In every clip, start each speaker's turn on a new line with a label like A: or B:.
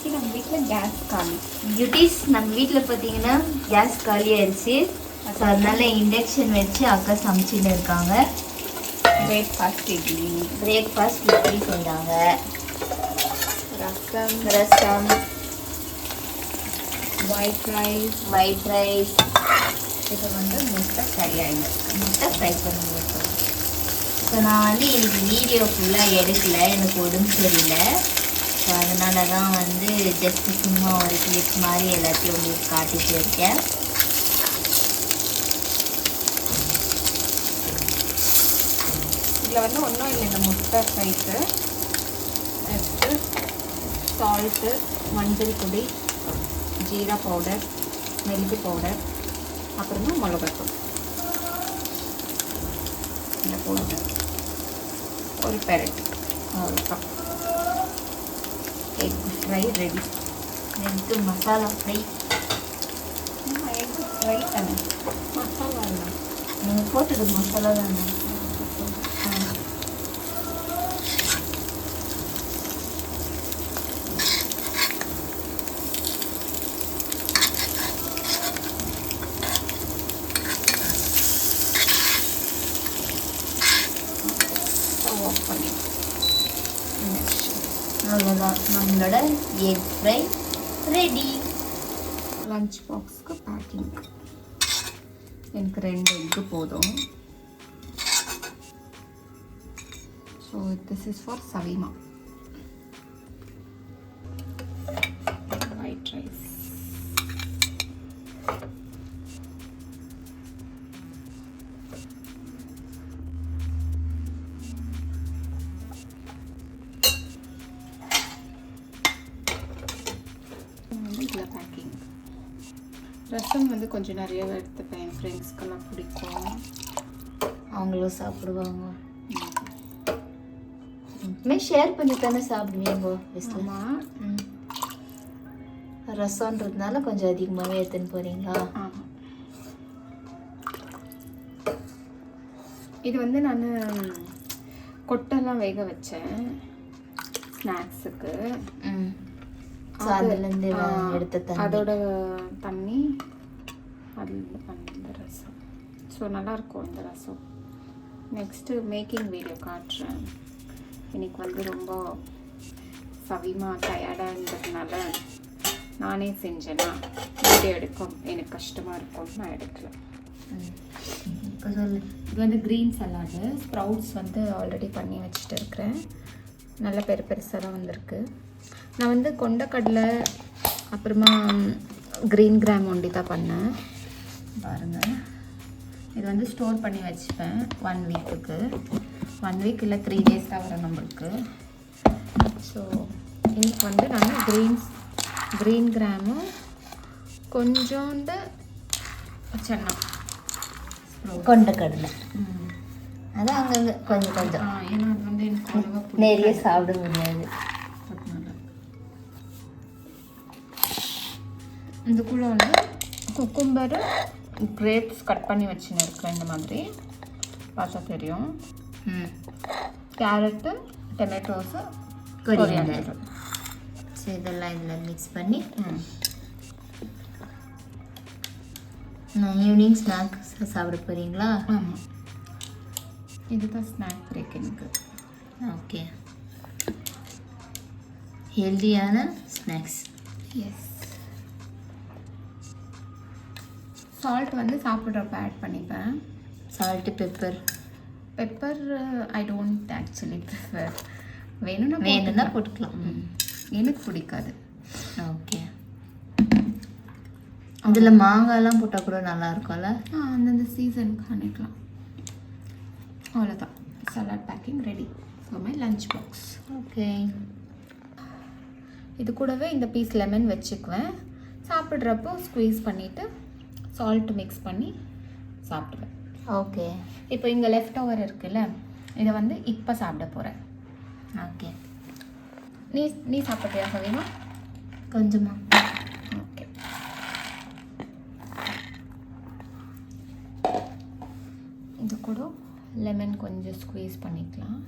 A: இன்னைக்கு நம்ம வீட்டில் கேஸ் காலி.
B: பியூட்டிஸ் நம்ம வீட்டில் பார்த்தீங்கன்னா கேஸ் காலி ஆயிடுச்சு. ஸோ அதனால இண்டக்ஷன் வச்சு அக்கா சமைச்சின்னு இருக்காங்க.
A: பிரேக்ஃபாஸ்ட்
B: இட்லி செஞ்சாங்க.
A: ரசம்,
B: ஒயிட் ரைஸ்.
A: இது வந்து முட்டை
B: ஃப்ரை பண்ணி. ஸோ நான் வந்து எனக்கு வீடியோ ஃபுல்லாக எடுக்கல, எனக்கு உடம்பு சரியில்லை. ஸோ அதனால தான் வந்து ஜஸ்ட்டு சும்மா ஒரு கிளிப் மாதிரி எல்லாத்தையும் உங்களுக்கு காட்டிட்டு இருக்கேன்.
A: இதில் வந்து ஒன்றும் இல்லை, இந்த முட்டை ஃப்ரைக்கு நெக்ஸ்ட்டு சால்ட்டு, மஞ்சள் பொடி, ஜீரா பவுடர், மிளகு பவுடர், அப்புறமா மிளகாத்தூள் இந்த போட்டு ஒரு பெரட், அவ்வளோதான். Egg fry ready.
B: Next masala fry.
A: Egg fry தானே, மசாலா இல்லை,
B: நீங்கள் போட்டது மசாலா தானே.
A: ஆஃப் பண்ணி
B: அவ்வளோதான், நம்மளோட எக் ஃப்ரை ரெடி.
A: லஞ்ச் பாக்ஸ்க்கு பேக்கிங். எனக்கு 2 எக்கு போதும். So this is for Saveema. White rice, இதில் பேக்கிங். ரசம் வந்து கொஞ்சம் நிறையவே எடுத்துப்பேன், என் ஃப்ரெண்ட்ஸ்க்கெல்லாம் பிடிக்கும்,
B: அவங்களும் சாப்பிடுவாங்க. ஷேர் பண்ணி தானே சாப்பிடுவீங்க.
A: ஆமாம்.
B: ரசம்ன்றதுனால கொஞ்சம் அதிகமாகவே எடுத்துன்னு போகிறீங்களா?
A: ஆமாம். இது வந்து நான் கொட்டெல்லாம் வேக வச்சேன் ஸ்நாக்ஸுக்கு.
B: ஸோ அதுலேருந்து எடுத்த தண்ணி,
A: அதோட தண்ணி அதில் பண்ண ரசம். ஸோ நல்லாயிருக்கும் இந்த ரசம். நெக்ஸ்ட்டு மேக்கிங் வீடியோ காட்டுறேன். இன்னைக்கு வந்து ரொம்ப சவிமா டயர்டாக இருந்ததுனால நானே செஞ்சேன்னா வீடியோ எடுக்கும் எனக்கு கஷ்டமாக இருக்கும், நான் எடுக்கல.
B: இப்போ சொல்லு.
A: இது வந்து க்ரீன் சலாடு. ஸ்ப்ரவுட்ஸ் வந்து ஆல்ரெடி பண்ணி வச்சுட்டு இருக்கிறேன். நல்ல பெருசாக தான் வந்திருக்கு. நான் வந்து கொண்டக்கடலை அப்புறமா க்ரீன் கிராம் ஒண்டி தான் பண்ணேன். பாருங்கள், இது வந்து ஸ்டோர் பண்ணி வச்சுப்பேன் 1 வீக்குக்கு. 1 வீக் இல்லை 3 டேஸ் தான் வரும் நம்மளுக்கு. ஸோ இன்னைக்கு வந்து நான் க்ரீன் கிராமும் கொஞ்சோண்டு சென்னா
B: கொண்டக்கடலை, அதான் அங்கங்கே கொஞ்சம் கொஞ்சம்.
A: ஏன்னா அது வந்து எனக்கு
B: நிறைய சாப்பிட முடியாது.
A: இதுக்குள்ளே வந்து குக்கும்பரு, கிரேப்ஸ் கட் பண்ணி வச்சுன்னு இருக்கேன். இந்த மாதிரி பார்த்தா தெரியும். Carrot, tomatoes, coriander.
B: ஸோ இதெல்லாம் இதில் மிக்ஸ் பண்ணி நான் ஈவினிங் ஸ்நாக்ஸ் சாப்பிட போகிறீங்களா?
A: ஆமாம், இதுதான் ஸ்நாக் பிரேக் எனக்கு.
B: ஓகே, ஹெல்தியான ஸ்நாக்ஸ்.
A: எஸ். சால்ட் வந்து சாப்பிட்றப்ப ஆட் பண்ணிப்பேன்.
B: Salt, pepper
A: I don't actually prefer.
B: வேணும்னா போட்டுக்கலாம்.
A: எனக்கு பிடிக்காது.
B: ஓகே. அதில் மாங்காய்லாம் போட்டால் கூட நல்லா இருக்கும்ல.
A: அந்தந்த சீசனுக்கு பண்ணிக்கலாம். அவ்வளோதான், salad packing ready for my lunch box.
B: Okay.
A: இது கூடவே இந்த பீஸ் லெமன் வச்சுக்குவேன். சாப்பிட்றப்போ ஸ்குவீஸ் பண்ணிவிட்டு சால்ட் மிக்ஸ் பண்ணி சாப்பிடுவேன்.
B: ஓகே.
A: இப்போ இங்கே லெஃப்ட் ஓவர் இருக்குல்ல, இதை வந்து இப்போ சாப்பிட போகிறேன்.
B: ஓகே.
A: நீ சாப்பிட்றியா சவிமா?
B: கொஞ்சமா.
A: ஓகே. இது கூட லெமன் கொஞ்சம் ஸ்குவீஸ் பண்ணிக்கலாம்.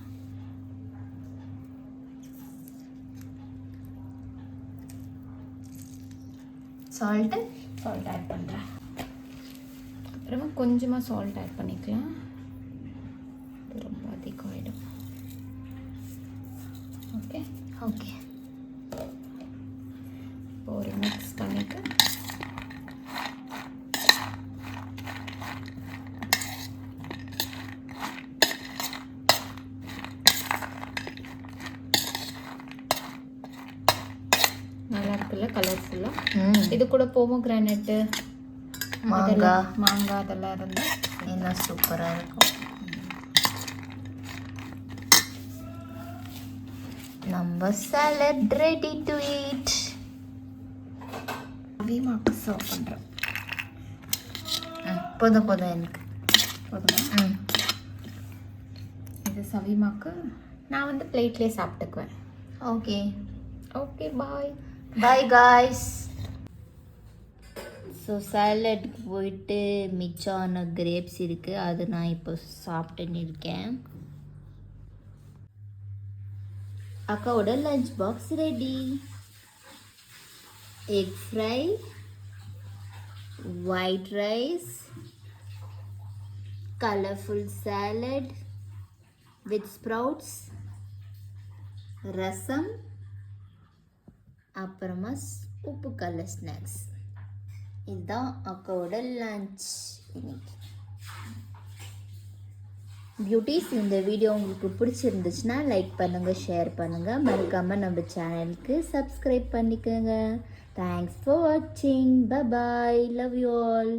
B: சால்ட்டு
A: சால்ட் ஆட் பண்ணுறேன். அப்புறமா கொஞ்சமாக சால்ட் ஆட் பண்ணிக்கலாம். இது ரொம்ப அதிகம் ஆகிடும். Okay
B: okay.
A: இப்போ ஒரு மிக்ஸ் பண்ணிவிட்டு நல்லா இருக்குல்ல கலர்ஃபுல்லாக. இது கூட போமோகிரானேட்டு, மாங்காய் அதெல்லாம் இருந்தால்
B: இன்னும் சூப்பராக இருக்கும். நம்ம சாலட் ரெடி டு ஈட்.
A: அதிகமாக சர்வ் பண்ணுறேன்.
B: போதும் எனக்கு
A: போதுமா? இது சவிமாக்கு நான் வந்து பிளேட்லேயே சாப்பிட்டுக்குவேன்.
B: ஓகே
A: ஓகே, பாய்
B: பாய் காய்ஸ். ஸோ சாலட்க்கு போயிட்டு மிச்சான கிரேப்ஸ் இருக்குது, அது நான் இப்போ சாப்பிட்டுன்னு இருக்கேன். அக்காவோட lunch box ready. Egg fry, white rice, colourful salad with sprouts, ரசம், அப்புறமா உப்பு கலர் ஸ்நாக்ஸ். இதுதான் அக்காவோட லஞ்ச் இன்னைக்கு. பியூட்டிஸ், இந்த வீடியோ உங்களுக்கு பிடிச்சிருந்துச்சுன்னா லைக் பண்ணுங்கள், ஷேர் பண்ணுங்கள், மறக்காமல் நம்ம சேனலுக்கு சப்ஸ்கிரைப் பண்ணிக்கோங்க. தேங்க்ஸ் ஃபார் வாட்சிங். Bye bye. Love you all.